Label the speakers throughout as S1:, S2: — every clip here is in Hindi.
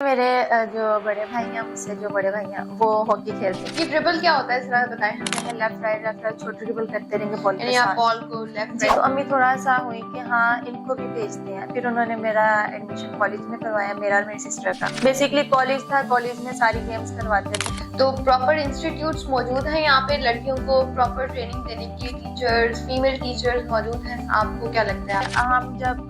S1: मेरे जो बड़े भाई हैं मुझसे जो बड़े भाई हैं वो हॉकी खेलते हैं।
S2: ये ड्रिबल क्या होता है जरा बताएं हमें।
S1: लेफ्ट राइट छोटे ड्रिबल करते रहेंगे बॉल के
S2: यानी आप
S1: साथ।
S2: बॉल को लेफ्ट
S1: जी, तो अम्मी थोड़ा सा हुई कि हाँ इनको भी भेजते हैं। फिर उन्होंने मेरा एडमिशन कॉलेज में करवाया, मेरा और मेरी सिस्टर का। बेसिकली कॉलेज था, कॉलेज में सारी गेम्स करवाते थे।
S2: तो प्रॉपर इंस्टीट्यूट्स मौजूद हैं यहाँ पे लड़कियों को प्रॉपर ट्रेनिंग देने के टीचर्स, फीमेल टीचर्स मौजूद हैं। आपको क्या लगता है?
S1: हम जब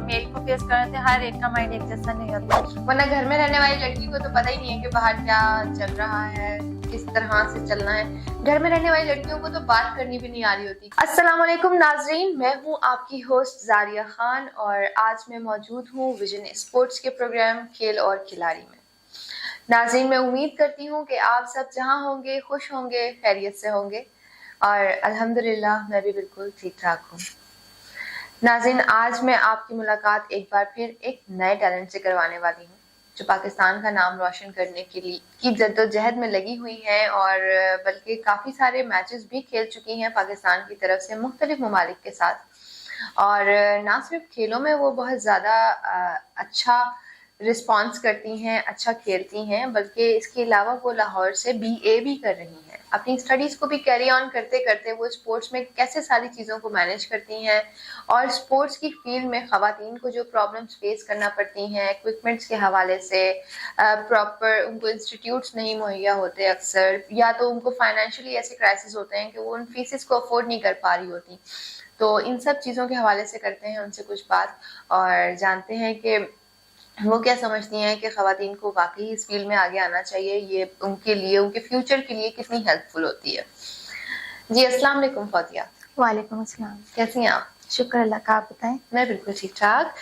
S1: मेल को फेस कर रहे थे, हर एक का माइंड एक जैसा नहीं होता,
S2: वरना घर में रहने वाली लड़की को तो पता ही नहीं है कि बाहर क्या चल रहा है, किस तरह से चलना है। घर में रहने वाली लड़कियों को तो बात करनी भी नहीं आ रही होती। अस्सलाम वालेकुम नाजरीन, मैं हूँ आपकी होस्ट जारिया खान और आज मैं मौजूद हूँ विजन स्पोर्ट्स के प्रोग्राम खेल और खिलाड़ी में। नाज़रीन, मैं उम्मीद करती हूँ कि आप सब जहाँ होंगे खुश होंगे, खैरियत से होंगे और अल्हम्दुलिल्लाह मैं भी बिल्कुल ठीक ठाक हूँ। नाज़रीन, आज मैं आपकी मुलाकात एक बार फिर एक नए टैलेंट से करवाने वाली हूँ जो पाकिस्तान का नाम रोशन करने के लिए की जद्दोजहद में लगी हुई हैं और बल्कि काफ़ी सारे मैचेस भी खेल चुकी हैं पाकिस्तान की तरफ से मुख्तलिफ ममालिक के साथ। और ना सिर्फ खेलों में वो बहुत ज़्यादा अच्छा रिस्पॉन्स करती हैं, अच्छा खेलती हैं, बल्कि इसके अलावा वो लाहौर से BA भी कर रही हैं। अपनी स्टडीज़ को भी कैरी ऑन करते करते वो स्पोर्ट्स में कैसे सारी चीज़ों को मैनेज करती हैं और स्पोर्ट्स की फील्ड में ख़वातीन को जो प्रॉब्लम्स फेस करना पड़ती हैं इक्विपमेंट्स के हवाले से, प्रॉपर उनको इंस्टीट्यूट्स नहीं मुहैया होते अक्सर, या तो उनको फाइनेंशियली ऐसे क्राइसिस होते हैं कि वो उन फीसेस को अफोर्ड नहीं कर पा रही होती। तो इन सब चीज़ों के हवाले से करते हैं उनसे कुछ बात और जानते हैं कि वो क्या समझती हैं कि ख़वातीन को वाकई इस फील्ड में आगे आना चाहिए, ये उनके लिए, उनके फ्यूचर के लिए कितनी हेल्पफुल होती है। जी अस्सलाम वालेकुम फौजिया।
S1: वालेकुम अस्सलाम।
S2: कैसी हैं आप?
S1: शुक्र अल्लाह का, आप बताएं।
S2: मैं बिल्कुल ठीक ठाक।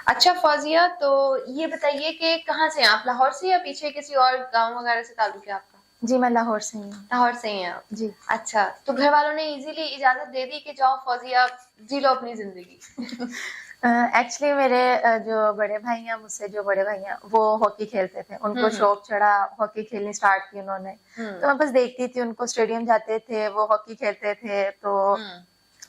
S2: अच्छा फौजिया, तो ये बताइए कि कहाँ से हैं आप? लाहौर से या पीछे किसी और गाँव वगैरह से ताल्लुक है आपका?
S1: जी, मैं लाहौर से हूँ।
S2: लाहौर से ही हैं आप?
S1: जी।
S2: अच्छा, तो घर वालों ने इजीली इजाजत दे दी कि जाओ फौजिया जी लो अपनी जिंदगी?
S1: एक्चुअली मेरे जो बड़े भाई हैं मुझसे जो बड़े भाई हैं वो हॉकी खेलते थे, उनको शौक चढ़ा, हॉकी खेलनी स्टार्ट की उन्होंने। तो मैं बस देखती थी उनको, स्टेडियम जाते थे, वो हॉकी खेलते थे, तो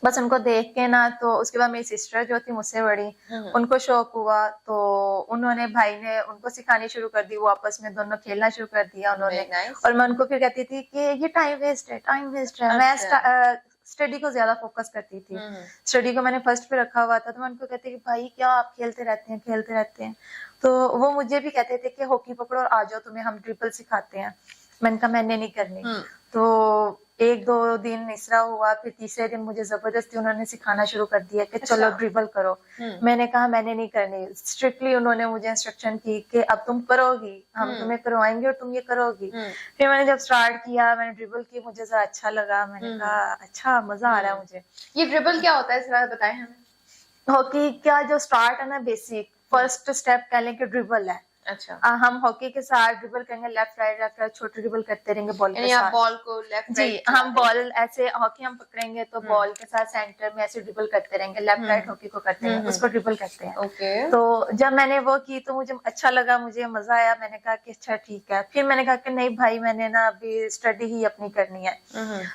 S1: बस उनको देख के ना, तो उसके बाद मेरी सिस्टर जो थी मुझसे बड़ी, उनको शौक हुआ, तो उन्होंने, भाई ने उनको सिखानी शुरू कर दी, वो आपस में दोनों खेलना शुरू कर दिया उन्होंने। और मैं उनको फिर कहती थी कि ये टाइम वेस्ट है, टाइम वेस्ट है। मैं स्टडी को ज्यादा फोकस करती थी, स्टडी को मैंने फर्स्ट पे रखा हुआ था, तो मैं उनको कहती कि भाई क्या आप खेलते रहते हैं, खेलते रहते हैं। तो वो मुझे भी कहते थे कि हॉकी पकड़ो और आ जाओ, तुम्हें हम ड्रिबल सिखाते हैं। मैंने कहा मैंने नहीं करनी। तो एक दो दिन इसरा हुआ, फिर तीसरे दिन मुझे जबरदस्ती उन्होंने सिखाना शुरू कर दिया कि चलो ड्रिबल करो। मैंने कहा मैंने नहीं करनी। स्ट्रिक्टली उन्होंने मुझे इंस्ट्रक्शन की कि अब तुम करोगी, हम तुम्हें करवाएंगे और तुम ये करोगी। फिर मैंने जब स्टार्ट किया, मैंने ड्रिबल की, मुझे जरा अच्छा लगा, मैंने कहा अच्छा मजा आ रहा है मुझे।
S2: ये ड्रिबल क्या होता है जरा बताएं हमें।
S1: हॉकी का जो स्टार्ट है ना, बेसिक फर्स्ट स्टेप कह लें कि ड्रिबल है।
S2: अच्छा।
S1: हम हॉकी के साथ ड्रिबल करेंगे, लेफ्ट राइट छोटे ड्रिबल करते रहेंगे बॉल के साथ।
S2: बॉल को लेफ्ट
S1: जी, हम बॉल ऐसे हॉकी हम पकड़ेंगे तो बॉल के साथ सेंटर में ऐसे ड्रिबल करते रहेंगे, लेफ्ट राइट हॉकी को करते हैं, उसको ड्रिबल कहते हैं।
S2: ओके।
S1: तो जब मैंने वो की तो मुझे अच्छा लगा, मुझे मजा आया। मैंने कहा कि अच्छा ठीक है। फिर मैंने कहा कि नहीं भाई, मैंने ना अभी स्टडी ही अपनी करनी है।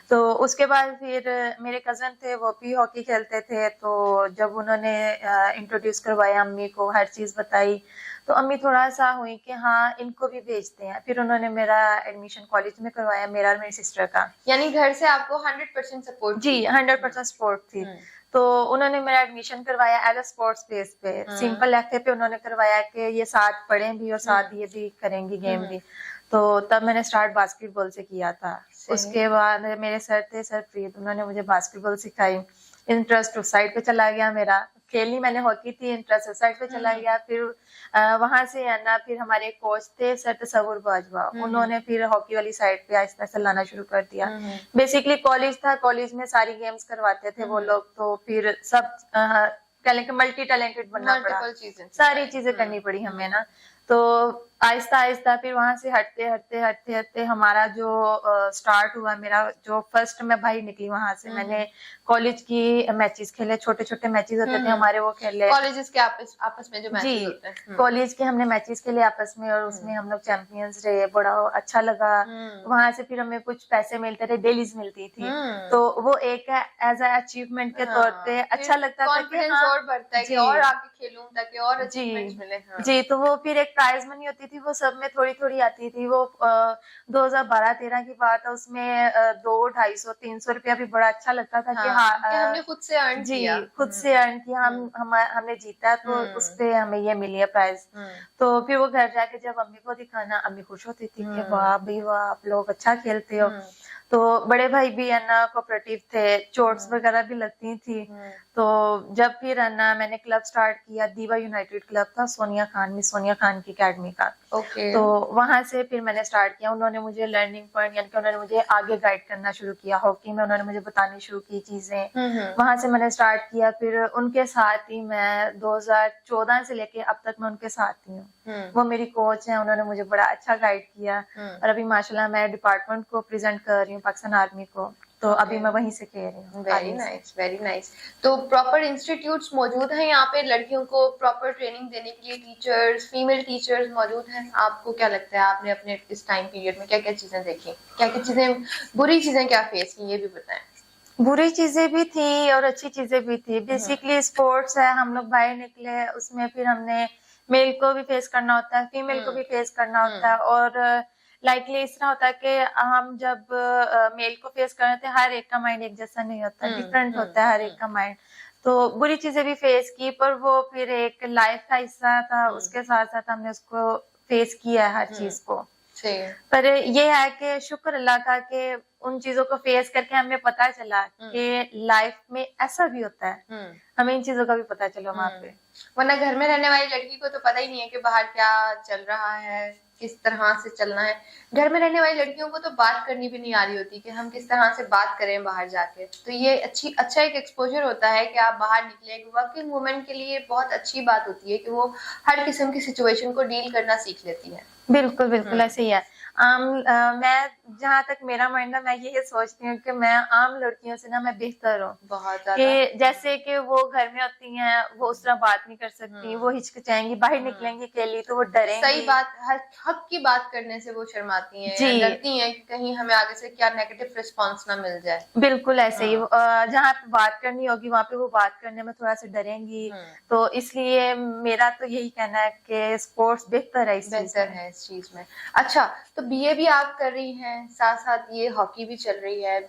S1: तो उसके बाद फिर मेरे कजन थे, वो भी हॉकी खेलते थे, तो जब उन्होंने इंट्रोड्यूस करवाया अम्मी को, हर चीज बताई, तो अम्मी थोड़ा सा हुई कि हाँ इनको भी भेजते हैं। फिर उन्होंने मेरा एडमिशन कॉलेज में करवाया, मेरा और मेरी सिस्टर का।
S2: यानी घर से आपको 100% सपोर्ट?
S1: जी, 100% सपोर्ट थी। तो उन्होंने मेरा एडमिशन करवाया एज स्पोर्ट्स बेस पे, सिंपल एफ पे उन्होंने करवाया कि ये साथ पढ़ें भी और साथ ये भी करेंगी गेम भी। तो तब मैंने स्टार्ट बास्केटबॉल से किया था। उसके बाद मेरे सर थे सरप्रीत, उन्होंने मुझे बास्केटबॉल सिखाई। इंटरेस्ट उस साइड पे चला गया मेरा, खेलनी मैंने हॉकी थी, इंटरेस्ट उस साइड पे चला गया। फिर वहां से है ना, फिर हमारे कोच थे सर तसव्वुर बाजवा, उन्होंने फिर हॉकी वाली साइड पे आहिस्ता आहिस्ता लाना शुरू कर दिया। बेसिकली कॉलेज था, कॉलेज में सारी गेम्स करवाते थे वो लोग, तो फिर सब मल्टी टैलेंटेड बनना पड़ा, सारी चीजें करनी पड़ी हमें ना। तो आहिस्ता आहिस्ता फिर वहां से हटते हटते हटते हटते हमारा जो स्टार्ट हुआ, मेरा जो फर्स्ट मैं भाई निकली वहां से। मैंने कॉलेज की मैचेस खेले, छोटे छोटे मैचेस होते थे हमारे, वो खेले
S2: कॉलेजेस के आपस में जो मैचेस होते हैं।
S1: कॉलेज के हमने मैचेस खेले आपस में, और उसमें हम लोग चैंपियंस रहे, बड़ा अच्छा लगा। वहां से फिर हमें कुछ पैसे मिलते थे, डेलीज मिलती थी, तो वो एक एज ए अचीवमेंट के तौर पे अच्छा लगता था कि हाँ,
S2: और बढ़ता है कि और आगे खेलूं ताकि और अचीवमेंट्स मिले।
S1: जी, तो वो फिर एक प्राइज मनी होती थी थी वो सब में थोड़ी थोड़ी आती थी। वो 2012-13 की बात है, उसमें 200-250-300 रुपया भी बड़ा अच्छा लगता था कि
S2: हाँ,
S1: हाँ
S2: कि हमने खुद से अर्न
S1: जी
S2: किया।
S1: खुद से अर्न किया, हमने जीता तो उस पे हमें ये मिली है प्राइज। तो फिर वो घर जाके जब अम्मी को दिखाना, अम्मी खुश होती थी कि वाह भाई वाह, आप लोग अच्छा खेलते हो। तो बड़े भाई भी है ना कोऑपरेटिव थे, चोट्स वगैरह भी लगती थी। तो जब फिर है ना मैंने क्लब स्टार्ट किया, दीवा यूनाइटेड क्लब था, सोनिया खान, मिस सोनिया खान की एकेडमी का। तो वहां से फिर मैंने स्टार्ट किया। उन्होंने मुझे लर्निंग पॉइंट, यानी कि उन्होंने मुझे आगे गाइड करना शुरू किया हॉकी में, उन्होंने मुझे बतानी शुरू की चीजें। वहां से मैंने स्टार्ट किया। फिर उनके साथ ही मैं 2014 से लेके अब तक मैं उनके साथ ही हूँ। वो मेरी कोच है, उन्होंने मुझे बड़ा अच्छा गाइड किया। और अभी माशाल्लाह मैं डिपार्टमेंट को प्रेजेंट कर रही हूँ, पाकिस्तान आर्मी को। तो अभी मैं वहीं से खेल रही हूँ।
S2: Very nice, very nice. तो प्रॉपर इंस्टीट्यूट्स मौजूद हैं यहाँ पे लड़कियों को प्रॉपर ट्रेनिंग देने के लिए? टीचर्स, फीमेल टीचर्स मौजूद हैं? आपको क्या लगता है, आपने अपने इस टाइम पीरियड में क्या क्या चीजें देखी, क्या क्या चीजें, बुरी चीजें क्या फेस की, ये भी बताएं।
S1: बुरी चीजें भी थी और अच्छी चीजें भी थी। बेसिकली स्पोर्ट्स है, हम लोग बाहर निकले, उसमें फिर हमने मेल को भी फेस करना होता है, फीमेल को भी फेस करना होता है। और लाइकली इस तरह होता है कि हम जब मेल को फेस कर रहे थे, हर एक का माइंड एक जैसा नहीं होता, डिफरेंट होता है हर एक का माइंड। तो बुरी चीजें भी फेस की, पर वो फिर एक लाइफ का हिस्सा था, उसके साथ साथ हमने उसको फेस किया है हर चीज को। पर ये है कि शुक्र अल्लाह का कि उन चीजों को फेस करके हमें पता चला कि लाइफ में ऐसा भी होता है। हमें इन चीजों का भी पता चला वहां पे।
S2: वरना घर में रहने वाली लड़की को तो पता ही नहीं है कि बाहर क्या चल रहा है, किस तरह से चलना है। घर में रहने वाली लड़कियों को तो बात करनी भी नहीं आ रही होती कि हम किस तरह से बात करें बाहर जाके। तो ये अच्छा एक एक्सपोजर होता है कि आप बाहर निकले। वर्किंग वुमेन के लिए बहुत अच्छी बात होती है कि वो हर किस्म की सिचुएशन को डील करना सीख लेती है।
S1: बिल्कुल बिल्कुल ऐसे ही है। मैं जहाँ तक मेरा माइंड है, मैं ये सोचती हूँ कि मैं आम लड़कियों से ना मैं बेहतर हूँ।
S2: बहुत ज्यादा।
S1: कि जैसे कि वो घर में होती हैं, वो उस तरह बात नहीं कर सकती, वो हिचकिचाएंगी, बाहर निकलेंगी अकेली तो वो डरेंगी।
S2: सही बात, हक की बात करने से वो शर्माती हैं, या डरती हैं कि कहीं हमें आगे से क्या नेगेटिव रिस्पॉन्स ना मिल जाए।
S1: बिल्कुल ऐसे ही। जहाँ पे बात करनी होगी वहाँ पे वो बात करने में थोड़ा सा डरेंगी। तो इसलिए मेरा तो यही कहना है कि स्पोर्ट्स बेहतर है इस चीज में।
S2: अच्छा, तो बीए भी आप कर रही हैं, साथ साथ ये हॉकी भी चल रही है,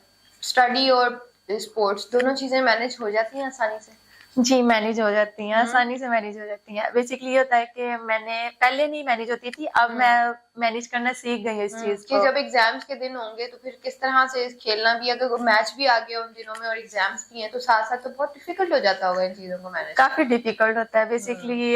S2: स्टडी और स्पोर्ट्स दोनों चीजें मैनेज हो जाती हैं आसानी से?
S1: जी मैनेज हो जाती हैं, आसानी से मैनेज हो जाती हैं। बेसिकली ये होता है कि मैंने पहले नहीं मैनेज होती थी, अब मैं मैनेज करना सीख गई हूँ इस चीज को।
S2: कि जब एग्जाम्स के दिन होंगे तो फिर किस तरह से खेलना भी, अगर मैच भी आ गया उन दिनों में और एग्जाम्स भी हैं तो साथ साथ तो बहुत डिफिकल्ट हो जाता होगा इन चीजों को मैनेज।
S1: काफी डिफिकल्ट होता है। बेसिकली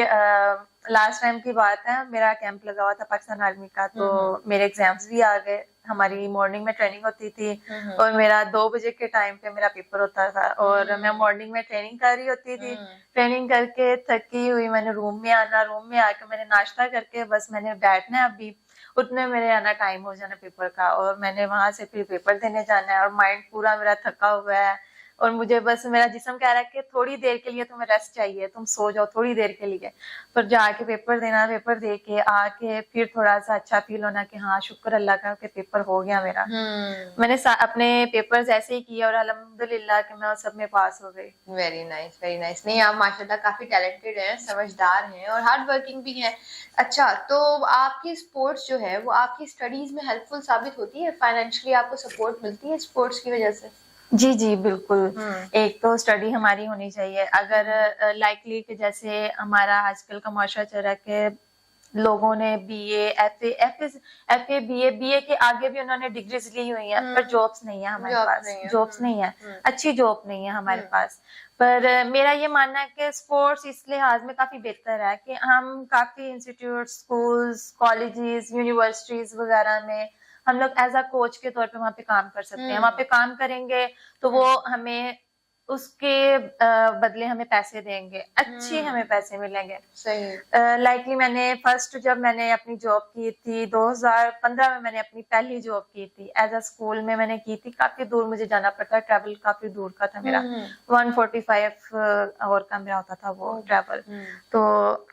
S1: लास्ट टाइम की बात है, मेरा कैंप लगा हुआ था पाकिस्तान आर्मी का, तो मेरे एग्जाम्स भी आ गए। हमारी मॉर्निंग में ट्रेनिंग होती थी और मेरा 2 बजे के टाइम पे मेरा पेपर होता था और मैं मॉर्निंग में ट्रेनिंग कर रही होती थी। ट्रेनिंग करके थकी हुई मैंने रूम में आना, रूम में आके मैंने नाश्ता करके बस मैंने बैठना है, अभी उतने मेरे आना टाइम हो जाना पेपर का, और मैंने वहां से फिर पेपर देने जाना है और माइंड पूरा मेरा थका हुआ है और मुझे बस मेरा जिस्म कह रहा है कि थोड़ी देर के लिए तुम्हें रेस्ट चाहिए, तुम सो जाओ थोड़ी देर के लिए। पर जाके पेपर देना, पेपर दे के आके फिर थोड़ा सा अच्छा फील होना कि हाँ शुक्र अल्लाह का कि पेपर हो गया मेरा। मैंने अपने पेपर्स ऐसे ही किए और अल्हम्दुलिल्लाह कि मैं सब में पास हो गई।
S2: Very nice, very nice. नहीं, आप माशाल्लाह काफी टैलेंटेड हैं, समझदार हैं और हार्ड वर्किंग भी हैं। अच्छा, तो आपकी स्पोर्ट्स जो है वो आपकी स्टडीज में हेल्पफुल साबित होती है? फाइनेंशियली आपको सपोर्ट मिलती है स्पोर्ट्स की वजह से?
S1: जी जी बिल्कुल। एक तो स्टडी हमारी होनी चाहिए। अगर लाइकली कि जैसे हमारा आजकल का माशरा चल रहा है कि लोगों ने बीए, एफए, बीए के आगे भी उन्होंने डिग्रीज ली हुई हैं, पर जॉब्स नहीं है हमारे पास, जॉब्स नहीं है, अच्छी जॉब नहीं है हमारे पास। पर मेरा ये मानना है कि स्पोर्ट्स इस लिहाज में काफी बेहतर है कि हम काफी इंस्टीट्यूट, स्कूल्स, कॉलेजेस, यूनिवर्सिटीज वगैरह में हम लोग एज अ कोच के तौर पे वहाँ पे काम कर सकते हैं। वहाँ पे काम करेंगे तो वो हमें उसके बदले हमें पैसे देंगे, अच्छे हमें पैसे मिलेंगे।
S2: सही।
S1: लाइकली मैंने फर्स्ट जब मैंने अपनी जॉब की थी 2015 में, मैंने अपनी पहली जॉब की थी एज अ स्कूल में मैंने की थी। काफी दूर मुझे जाना पड़ता, ट्रैवल काफी दूर का था मेरा, 145 आवर का मेरा होता था वो ट्रैवल। तो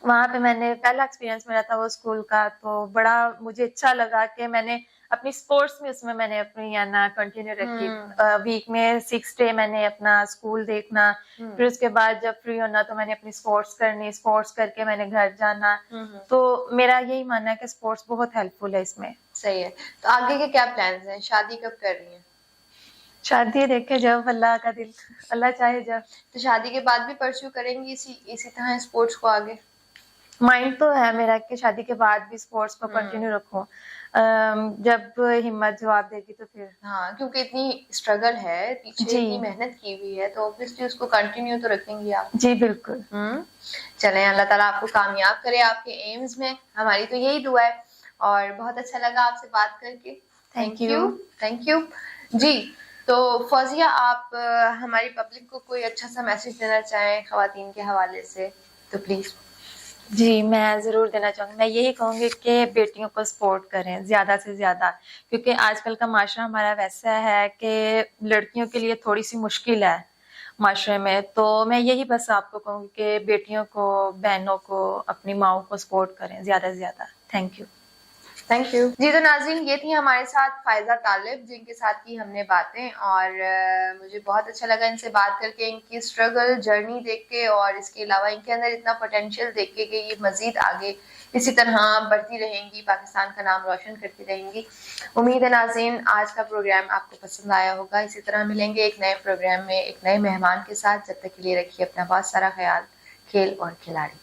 S1: वहां पे मैंने पहला एक्सपीरियंस मेरा था वो स्कूल का, तो बड़ा मुझे अच्छा लगा कि मैंने अपनी स्पोर्ट्स में उसमें मैंने अपनी है ना कंटिन्यू रखी। वीक में 6 डे मैंने अपना स्कूल देखना, फिर उसके बाद जब फ्री होना तो मैंने अपनी स्पोर्ट्स करनी, स्पोर्ट्स करके मैंने घर जाना। तो मेरा यही मानना है कि स्पोर्ट्स बहुत हेल्पफुल है इसमें।
S2: सही है। तो आगे के क्या प्लान्स हैं? शादी कब कर रही हैं?
S1: शादी देखे जब अल्लाह का दिल, अल्लाह चाहे जब।
S2: तो शादी के बाद भी परस्यू करेंगी इसी तरह स्पोर्ट्स को आगे?
S1: माइंड तो है मेरा कि शादी के बाद भी स्पोर्ट्स को कंटिन्यू रखूं। जब हिम्मत जवाब देगी तो फिर।
S2: हाँ, क्योंकि इतनी स्ट्रगल है पीछे,
S1: जी।
S2: इतनी मेहनत की हुई है, तो ऑब्वियसली उसको कंटिन्यू तो रखेंगी आप।
S1: जी बिल्कुल।
S2: चलें, अल्लाह ताला आपको कामयाब करे आपके एम्स में, हमारी तो यही दुआ है। और बहुत अच्छा लगा आपसे बात करके।
S1: Thank you.
S2: थैंक यू जी। तो फौजिया, आप हमारी पब्लिक को कोई अच्छा सा मैसेज देना चाहें खवातीन के हवाले से तो प्लीज।
S1: जी मैं ज़रूर देना चाहूँगी। मैं यही कहूँगी कि बेटियों को सपोर्ट करें ज़्यादा से ज़्यादा, क्योंकि आजकल का माशरा हमारा वैसा है कि लड़कियों के लिए थोड़ी-सी मुश्किल है माशरे में। तो मैं यही बस आपको कहूँगी कि बेटियों को, बहनों को, अपनी माँओं को सपोर्ट करें ज़्यादा से ज़्यादा। Thank you.
S2: थैंक यू जी। तो नाज़रीन, ये थी हमारे साथ फायजा तालिब, जिनके साथ की हमने बातें, और मुझे बहुत अच्छा लगा इनसे बात करके, इनकी स्ट्रगल जर्नी देख के, और इसके अलावा इनके अंदर इतना पोटेंशियल देख के कि ये मजीद आगे इसी तरह बढ़ती रहेंगी, पाकिस्तान का नाम रोशन करती रहेंगी। उम्मीद है नाज़रीन आज का प्रोग्राम आपको पसंद आया होगा। इसी तरह मिलेंगे एक नए प्रोग्राम में एक नए मेहमान के साथ। जब तक के लिए रखिए अपना बहुत सारा ख्याल। खेल और खिलाड़ी।